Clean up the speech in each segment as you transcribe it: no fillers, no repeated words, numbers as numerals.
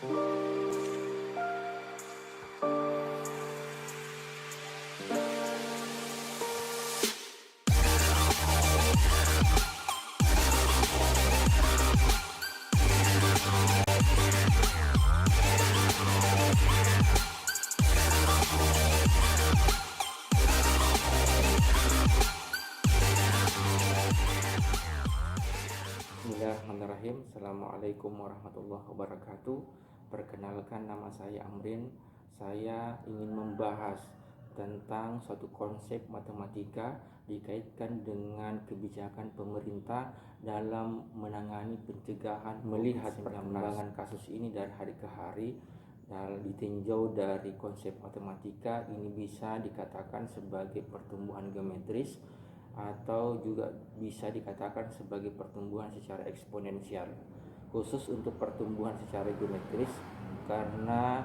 Bismillahirrahmanirrahim. Assalamualaikum warahmatullahi wabarakatuh. Perkenalkan, nama saya Amrin. Saya ingin membahas tentang suatu konsep matematika dikaitkan dengan kebijakan pemerintah dalam menangani pencegahan melihat perkembangan kasus ini dari hari ke hari. Dan ditinjau dari konsep matematika ini bisa dikatakan sebagai pertumbuhan geometris atau juga bisa dikatakan sebagai pertumbuhan secara eksponensial, khusus untuk pertumbuhan secara geometris karena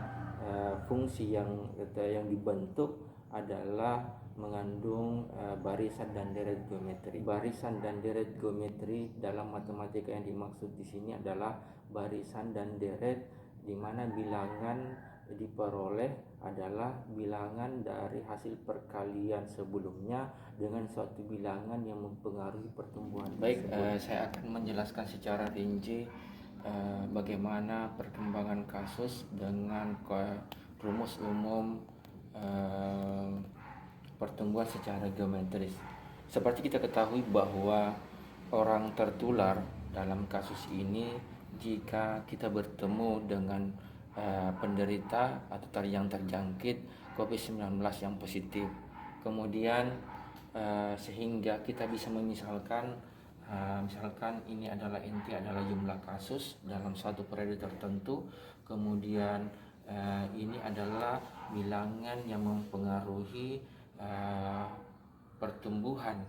fungsi yang dibentuk adalah mengandung barisan dan deret geometri. Barisan dan deret geometri dalam matematika yang dimaksud di sini adalah barisan dan deret di mana bilangan diperoleh adalah bilangan dari hasil perkalian sebelumnya dengan suatu bilangan yang mempengaruhi pertumbuhan. Baik, saya akan menjelaskan secara rinci bagaimana perkembangan kasus dengan rumus umum pertumbuhan secara geometris. Seperti kita ketahui bahwa orang tertular dalam kasus ini jika kita bertemu dengan penderita atau yang terjangkit COVID-19 yang positif. Kemudian sehingga kita bisa memisalkan misalkan ini adalah inti adalah jumlah kasus dalam satu periode tertentu. Kemudian ini adalah bilangan yang mempengaruhi pertumbuhan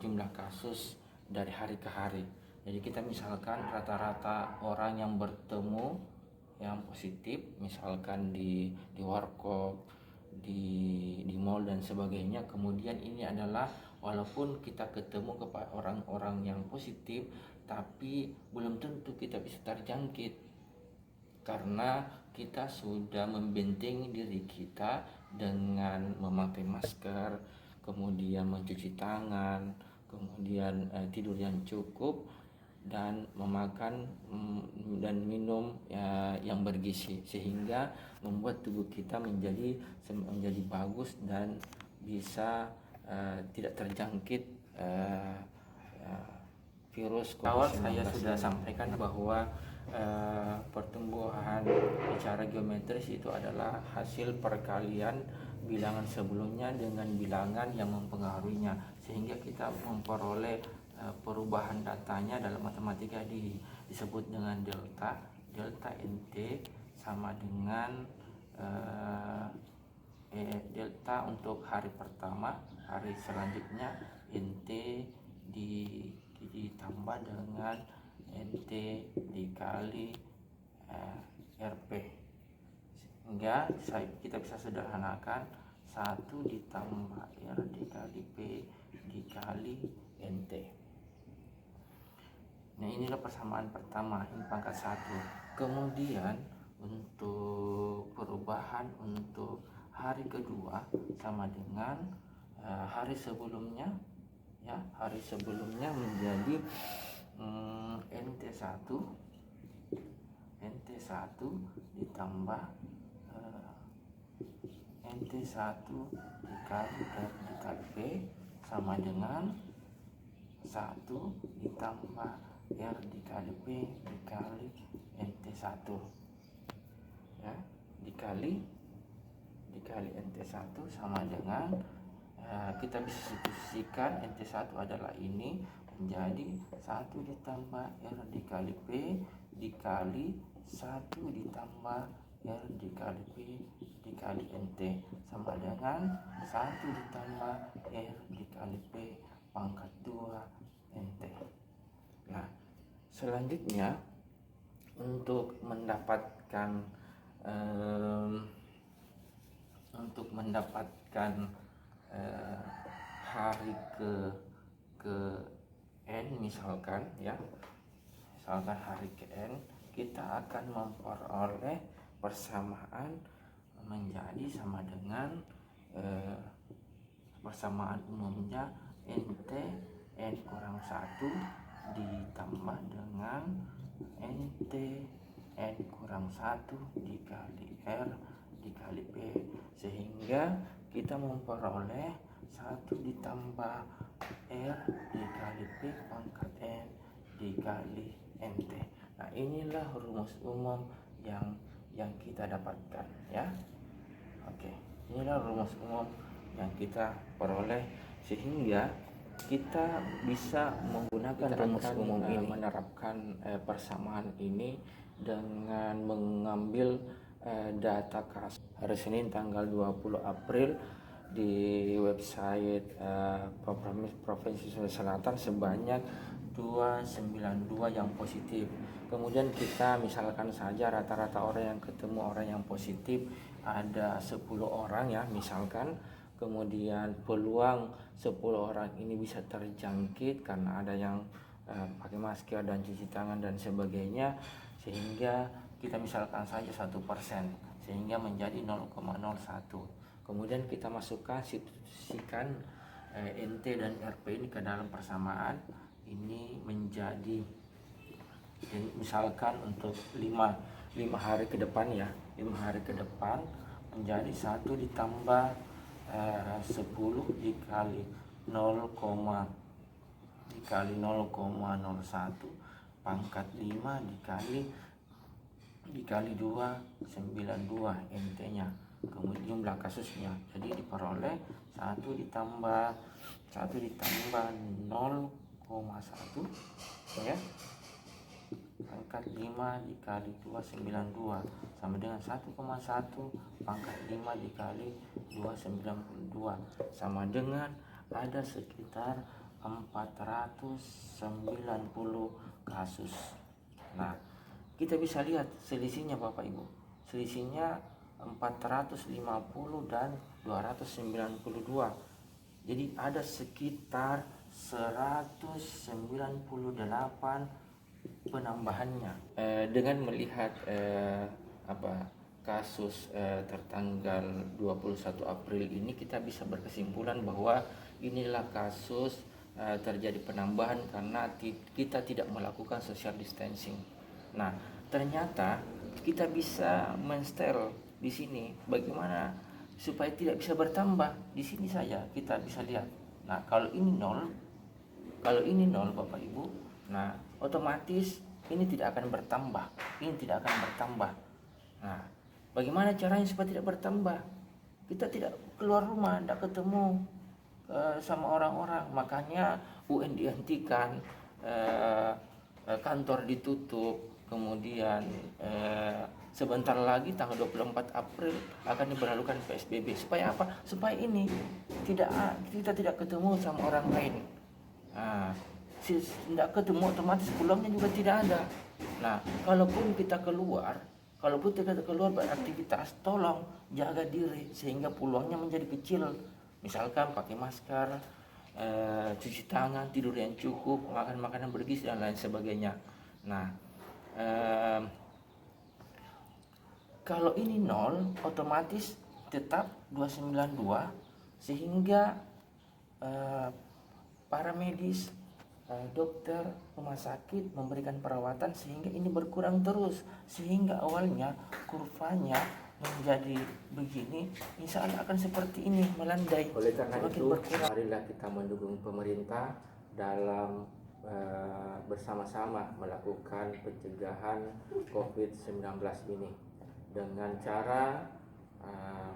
jumlah kasus dari hari ke hari. Jadi kita misalkan rata-rata orang yang bertemu yang positif, misalkan di warkop, di mall dan sebagainya. Kemudian ini adalah walaupun kita ketemu kepada orang-orang yang positif, tapi belum tentu kita bisa terjangkit karena kita sudah membentengi diri kita dengan memakai masker, kemudian mencuci tangan, kemudian tidur yang cukup dan memakan dan minum yang bergizi, sehingga membuat tubuh kita menjadi bagus dan bisa tidak terjangkit virus. Awal saya sudah sampaikan bahwa pertumbuhan secara geometris itu adalah hasil perkalian bilangan sebelumnya dengan bilangan yang mempengaruhinya, sehingga kita memperoleh perubahan datanya dalam matematika disebut dengan delta nt sama dengan delta untuk hari pertama, hari selanjutnya nt ditambah dengan nt dikali rp, sehingga kita bisa sederhanakan 1 ditambah r dikali p dikali nt. Nah, inilah persamaan pertama, ini pangkat 1. Kemudian untuk perubahan untuk hari kedua sama dengan hari sebelumnya, ya, hari sebelumnya menjadi nt1 ditambah nt1 dikali r dikali p sama dengan 1 ditambah r dikali p dikali nt1, ya, dikali nt1 sama dengan kita bisa substitusikan nt1 adalah ini menjadi 1 ditambah r dikali p dikali 1 ditambah r dikali p dikali nt sama dengan 1 ditambah r dikali p pangkat 2 nt. Nah, selanjutnya untuk mendapatkan hari ke n misalkan, ya, misalkan hari ke n kita akan memperoleh persamaan menjadi sama dengan persamaan umumnya NT N kurang 1 ditambah dengan NT N kurang 1 dikali R dikali P, sehingga kita memperoleh 1 ditambah R dikali P pangkat N dikali NT. Nah, inilah rumus umum yang kita dapatkan, ya. Oke, inilah rumus umum yang kita peroleh, sehingga kita bisa menggunakan rumus umum ini, menerapkan persamaan ini dengan mengambil data kasus hari Senin tanggal 20 April di website Provinsi Sulawesi Selatan sebanyak 292 yang positif. Kemudian kita misalkan saja rata-rata orang yang ketemu orang yang positif ada 10 orang, ya, misalkan. Kemudian peluang 10 orang ini bisa terjangkit karena ada yang pakai masker dan cuci tangan dan sebagainya, sehingga kita misalkan saja 1%, sehingga menjadi 0,01. Kemudian kita masukkan substitusikan NT dan RP ini ke dalam persamaan ini menjadi, misalkan untuk 5 hari ke depan, ya, 5 hari ke depan menjadi 1 ditambah 10 dikali 0, dikali 0,01 pangkat 5 dikali 292 NT nya, kemudian jumlah kasusnya. Jadi diperoleh 1 ditambah 0,1, ya, pangkat 5 dikali 292 sama dengan 1,1 pangkat 5 dikali 292 sama dengan ada sekitar 490 kasus. Nah, kita bisa lihat selisihnya Bapak Ibu. Selisihnya 450 dan 292. Jadi ada sekitar 198 penambahannya. Dengan melihat kasus tertanggal 21 April ini, kita bisa berkesimpulan bahwa inilah kasus terjadi penambahan karena kita tidak melakukan social distancing. Nah, ternyata kita bisa men-stel di sini bagaimana supaya tidak bisa bertambah. Di sini saja kita bisa lihat. Nah, kalau ini 0 Bapak Ibu, nah otomatis ini tidak akan bertambah. Nah, bagaimana caranya supaya tidak bertambah? Kita tidak keluar rumah, tidak ketemu sama orang-orang, makanya UN dihentikan, kantor ditutup, kemudian sebentar lagi tanggal 24 April akan diberlakukan PSBB. Supaya apa? Supaya ini kita tidak ketemu sama orang lain. Nah, tidak ketemu otomatis peluangnya juga tidak ada. Nah, kalaupun kita keluar beraktivitas, tolong jaga diri sehingga peluangnya menjadi kecil. Misalkan pakai masker, cuci tangan, tidur yang cukup, makan makanan bergizi dan lain sebagainya. Nah, kalau ini 0 otomatis tetap 292, sehingga para medis, dokter, rumah sakit memberikan perawatan sehingga ini berkurang terus, sehingga awalnya kurvanya menjadi begini, insya Allah akan seperti ini, melandai. Oleh karena itu, marilah kita mendukung pemerintah dalam bersama-sama melakukan pencegahan COVID-19 ini dengan cara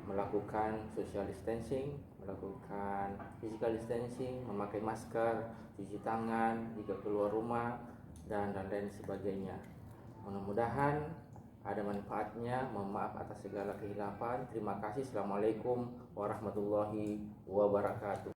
melakukan social distancing, melakukan physical distancing, memakai masker, cuci tangan jika keluar rumah, dan lain sebagainya. Mudah-mudahan ada manfaatnya. Mohon maaf atas segala kehilapan. Terima kasih. Assalamualaikum warahmatullahi wabarakatuh.